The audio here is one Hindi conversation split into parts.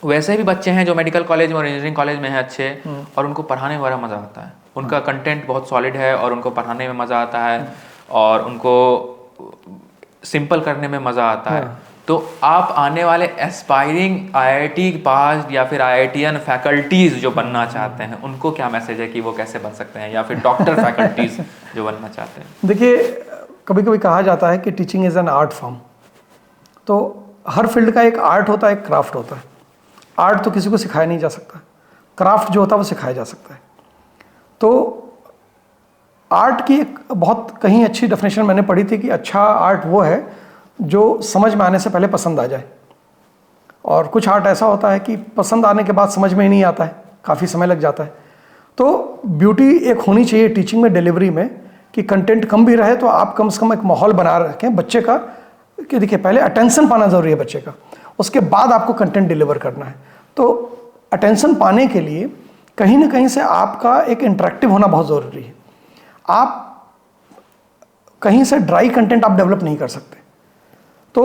वैसे भी बच्चे हैं जो मेडिकल कॉलेज में और इंजीनियरिंग कॉलेज में हैं अच्छे, और उनको पढ़ाने में बड़ा मज़ा आता है, उनका कंटेंट बहुत सॉलिड है और उनको पढ़ाने में मज़ा आता है और उनको सिंपल करने में मज़ा आता है। तो आप आने वाले एस्पायरिंग आईआईटी पास या फिर आईआईटीएन फैकल्टीज़ जो बनना चाहते हैं, उनको क्या मैसेज है कि वो कैसे बन सकते हैं, या फिर डॉक्टर फैकल्टीज़ जो बनना चाहते हैं? देखिए, कभी कभी कहा जाता है कि teaching is an art form. तो हर फील्ड का एक आर्ट होता है, एक क्राफ्ट होता है। आर्ट तो किसी को सिखाया नहीं जा सकता, क्राफ्ट जो होता है वो सिखाया जा सकता है। तो आर्ट की एक बहुत कहीं अच्छी डेफिनेशन मैंने पढ़ी थी कि अच्छा आर्ट वो है जो समझ में आने से पहले पसंद आ जाए, और कुछ आर्ट ऐसा होता है कि पसंद आने के बाद समझ में ही नहीं आता है, काफ़ी समय लग जाता है। तो ब्यूटी एक होनी चाहिए टीचिंग में, डिलीवरी में, कि कंटेंट कम भी रहे तो आप कम से कम एक माहौल बना रखें बच्चे का, कि देखिए पहले अटेंशन पाना ज़रूरी है बच्चे का, उसके बाद आपको कंटेंट डिलीवर करना है। तो अटेंशन पाने के लिए कहीं ना कहीं से आपका एक इंटरेक्टिव होना बहुत ज़रूरी है। आप कहीं से ड्राई कंटेंट आप डेवलप नहीं कर सकते। तो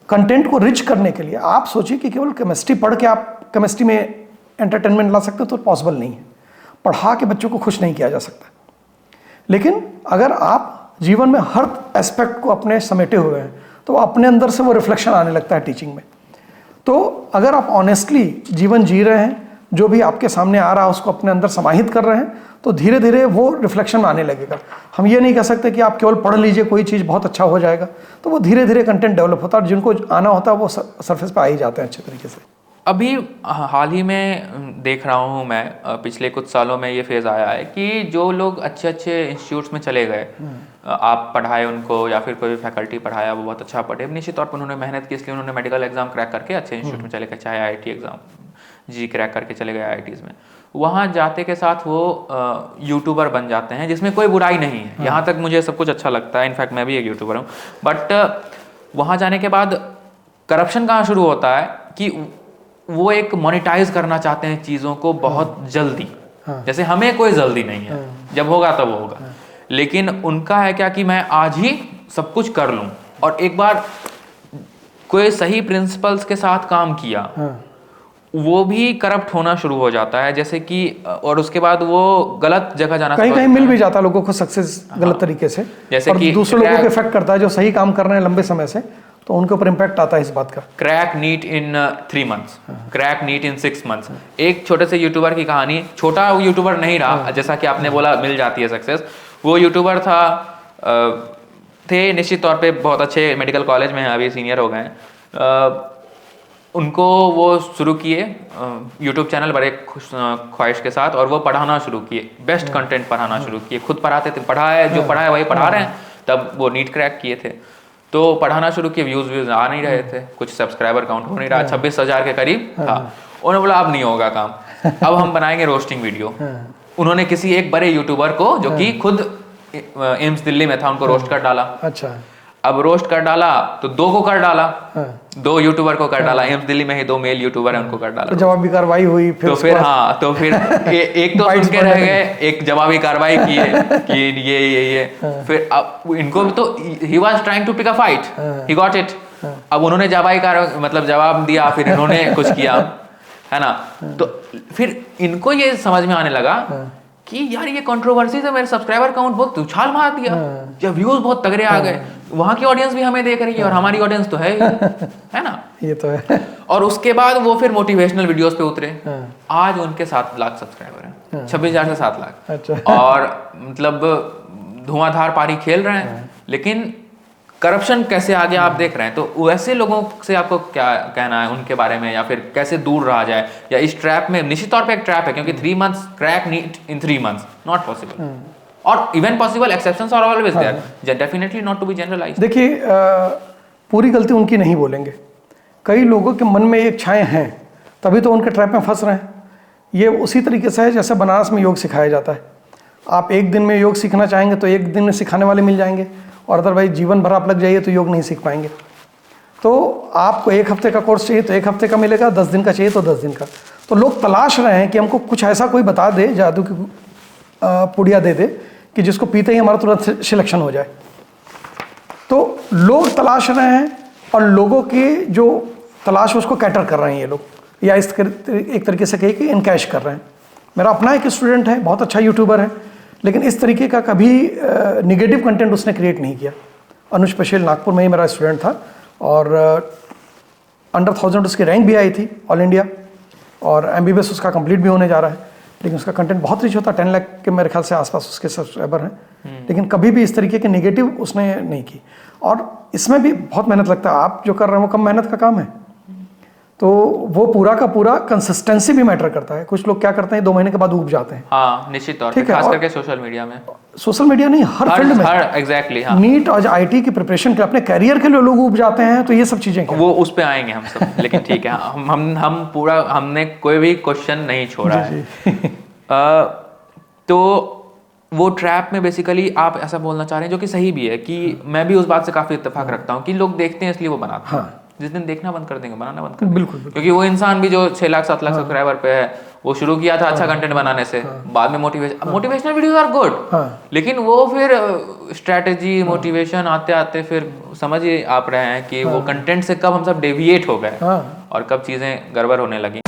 कंटेंट को रिच करने के लिए आप सोचिए कि केवल केमिस्ट्री पढ़ के आप केमिस्ट्री में एंटरटेनमेंट ला सकते हो, तो पॉसिबल नहीं है। पढ़ा के बच्चों को खुश नहीं किया जा सकता। लेकिन अगर आप जीवन में हर एस्पेक्ट को अपने समेटे हुए हैं तो अपने अंदर से वो रिफ्लेक्शन आने लगता है टीचिंग में। तो अगर आप ऑनेस्टली जीवन जी रहे हैं, जो भी आपके सामने आ रहा है उसको अपने अंदर समाहित कर रहे हैं, तो धीरे धीरे वो रिफ्लेक्शन में आने लगेगा। हम ये नहीं कह सकते कि आप केवल पढ़ लीजिए कोई चीज़ बहुत अच्छा हो जाएगा, तो वो धीरे धीरे कंटेंट डेवलप होता है, और जिनको आना होता है वो सरफेस पे आ ही जाते हैं अच्छे तरीके से। अभी हाल ही में देख रहा हूँ मैं, पिछले कुछ सालों में ये फेज़ आया है कि जो लोग अच्छे अच्छे इंस्टीट्यूट्स में चले गए, आप पढ़ाए उनको या फिर कोई भी फैकल्टी पढ़ाया, वो बहुत अच्छा पढ़े, निश्चित तौर पर उन्होंने मेहनत की, इसलिए उन्होंने मेडिकल एग्जाम क्रैक करके अच्छे इंस्टीट्यूट में चले गए, चाहे आईआईटी एग्जाम जी क्रैक करके चले गए आईआईटीज़ में। वहाँ जाते के साथ वो यूट्यूबर बन जाते हैं, जिसमें कोई बुराई नहीं है। यहाँ तक मुझे सब कुछ अच्छा लगता है, इनफैक्ट मैं भी एक यूट्यूबर हूँ। बट वहाँ जाने के बाद करप्शन कहाँ शुरू होता है कि वो एक मोनेटाइज करना चाहते हैं चीज़ों को बहुत जल्दी। जैसे हमें कोई जल्दी नहीं है, जब होगा तब होगा, लेकिन उनका है क्या कि मैं आज ही सब कुछ कर लूँ। और एक बार कोई सही प्रिंसिपल्स के साथ काम किया, वो भी करप्ट होना शुरू हो जाता है, जैसे कि, और उसके बाद वो गलत जगह जाना, कहीं कहीं मिल भी जाता है लोगों को सक्सेस गलत तरीके से, जैसे और कि दूसरे लोगों को इफेक्ट करता है जो सही काम कर रहे हैं लंबे समय से, तो उनके ऊपर इम्पैक्ट आता है इस बात का। Crack NEET in 3 months, crack NEET in 6 months. एक छोटे से यूट्यूबर की कहानी, छोटा यूट्यूबर नहीं रहा, जैसा कि आपने बोला मिल जाती है सक्सेस। वो यूट्यूबर था, थे निश्चित तौर पे बहुत अच्छे मेडिकल कॉलेज में हैं, अभी सीनियर हो गए हैं। उनको वो शुरू किए यूट्यूब चैनल बड़े ख्वाहिश के साथ, और वो पढ़ाना शुरू किए, बेस्ट कंटेंट पढ़ाना शुरू किए, खुद पढ़ाते थे, पढ़ा है जो पढ़ा है वही पढ़ा रहे हैं। तब वो नीट क्रैक किए थे, तो पढ़ाना शुरू किए, व्यूज़ आ नहीं रहे थे, कुछ सब्सक्राइबर काउंट हो नहीं रहा, 26,000 के करीब था। उन्होंने बोला अब नहीं होगा काम, अब हम बनाएंगे रोस्टिंग वीडियो। उन्होंने किसी एक बड़े यूट्यूबर को, जो कि खुद एम्स दिल्ली में था, उनको रोस्ट कर डाला। अच्छा, अब रोस्ट कर डाला तो 2 को कर डाला, 2 यूट्यूबर को कर डाला, एम्स दिल्ली में ही 2 मेल यूट्यूबर है, उनको कर डाला। तो जवाबी कार्रवाई हुई फिर, तो फिर हाँ, तो फिर एक तो सुन के रह गए, एक जवाबी कार्रवाई किए कि ये फिर अब इनको भी तो, he was trying to pick a fight, he got it. अब उन्होंने जवाब दिया, फिर इन्होंने कुछ किया, है ना। तो फिर इनको ये समझ में आने लगा कि यार ये कंट्रोवर्सी से मेरे सब्सक्राइबर काउंट बहुत उछाल मार दिया, जब व्यूज बहुत तगड़े आ गए, वहां की ऑडियंस भी हमें देख रही है और हमारी ऑडियंस तो है ना, ये तो है। और उसके बाद वो फिर मोटिवेशनल वीडियोस पे उतरे। आज उनके 7 लाख सब्सक्राइबर हैं, 26,000 से 7 लाख। अच्छा। और मतलब धुआंधार पारी खेल रहे हैं, लेकिन करप्शन कैसे आगे आप देख रहे हैं। तो वैसे लोगों से आपको क्या कहना है उनके बारे में, या फिर कैसे दूर रहा जाए, या इस ट्रैप में, निश्चित तौर पे एक ट्रैप है, क्योंकि 3 months crack NEET in 3 months not possible, और even possible, exceptions are always there, definitely not to be generalised. देखिए, पूरी गलती उनकी नहीं बोलेंगे, कई लोगों के मन में ये इच्छाएं हैं, तभी तो उनके ट्रैप में फंस रहे हैं। ये उसी तरीके से है जैसे बनारस में योग सिखाया जाता है। आप एक दिन में योग सीखना चाहेंगे तो एक दिन में सिखाने वाले मिल जाएंगे, और अदरवाइज जीवन भर आप लग जाइए तो योग नहीं सीख पाएंगे। तो आपको 1 हफ्ते का कोर्स चाहिए तो 1 हफ्ते का मिलेगा, 10 दिन का चाहिए तो 10 दिन का। तो लोग तलाश रहे हैं कि हमको कुछ ऐसा कोई बता दे, जादू की पुड़िया दे दे कि जिसको पीते ही हमारा तुरंत सिलेक्शन हो जाए। तो लोग तलाश रहे हैं, और लोगों के जो तलाश उसको कैटर कर रहे हैं ये लोग, या एक तरीके से कहिए कि इनकैश कर रहे हैं। मेरा अपना एक स्टूडेंट है, बहुत अच्छा यूट्यूबर है, लेकिन इस तरीके का कभी निगेटिव कंटेंट उसने क्रिएट नहीं किया। अनुज पटेल नागपुर में ही मेरा स्टूडेंट था, और अंडर 1000 उसकी रैंक भी आई थी ऑल इंडिया, और MBBS उसका कंप्लीट भी होने जा रहा है। लेकिन उसका कंटेंट बहुत रिच होता, 10 लाख के मेरे ख्याल से आसपास उसके सब्सक्राइबर हैं, लेकिन कभी भी इस तरीके के नेगेटिव उसने नहीं की। और इसमें भी बहुत मेहनत लगता है, आप जो कर रहे हैं वो कम मेहनत का काम है, तो वो पूरा का पूरा कंसिस्टेंसी भी मैटर करता है। कुछ लोग क्या करते हैं 2 महीने के बाद ऊब जाते हैं। हाँ, निश्चित तौर पे, ठीक है, खास और करके सोशल मीडिया में, सोशल मीडिया नहीं, हर फील्ड में, एग्जैक्टली, हाँ, नीट और IT की प्रिपरेशन के अपने करियर के लिए लोग ऊब जाते हैं, तो ये सब चीजें क्या वो उस पे आएंगे हम सब। लेकिन ठीक है, हम पूरा, हमने कोई भी क्वेश्चन नहीं छोड़ा है। तो वो ट्रैप में बेसिकली आप ऐसा बोलना चाह रहे हैं, जो कि सही भी है, कि मैं भी उस बात से काफी इत्तेफाक रखता हूँ कि लोग देखते हैं इसलिए वो बनाते हैं। जिस दिन देखना बंद कर देंगे, बनाना बंद कर देंगे। बिल्कुल। क्योंकि वो इंसान भी जो 6 लाख 7 लाख सब्सक्राइबर पे है, वो शुरू किया था अच्छा कंटेंट बनाने से, बाद में मोटिवेशनल वीडियोस आर गुड, लेकिन वो फिर स्ट्रेटेजी मोटिवेशन आते आते फिर समझ ही आप रहे हैं कि वो कंटेंट से कब हम सब डेविएट हो गए और कब चीजें गड़बड़ होने लगी।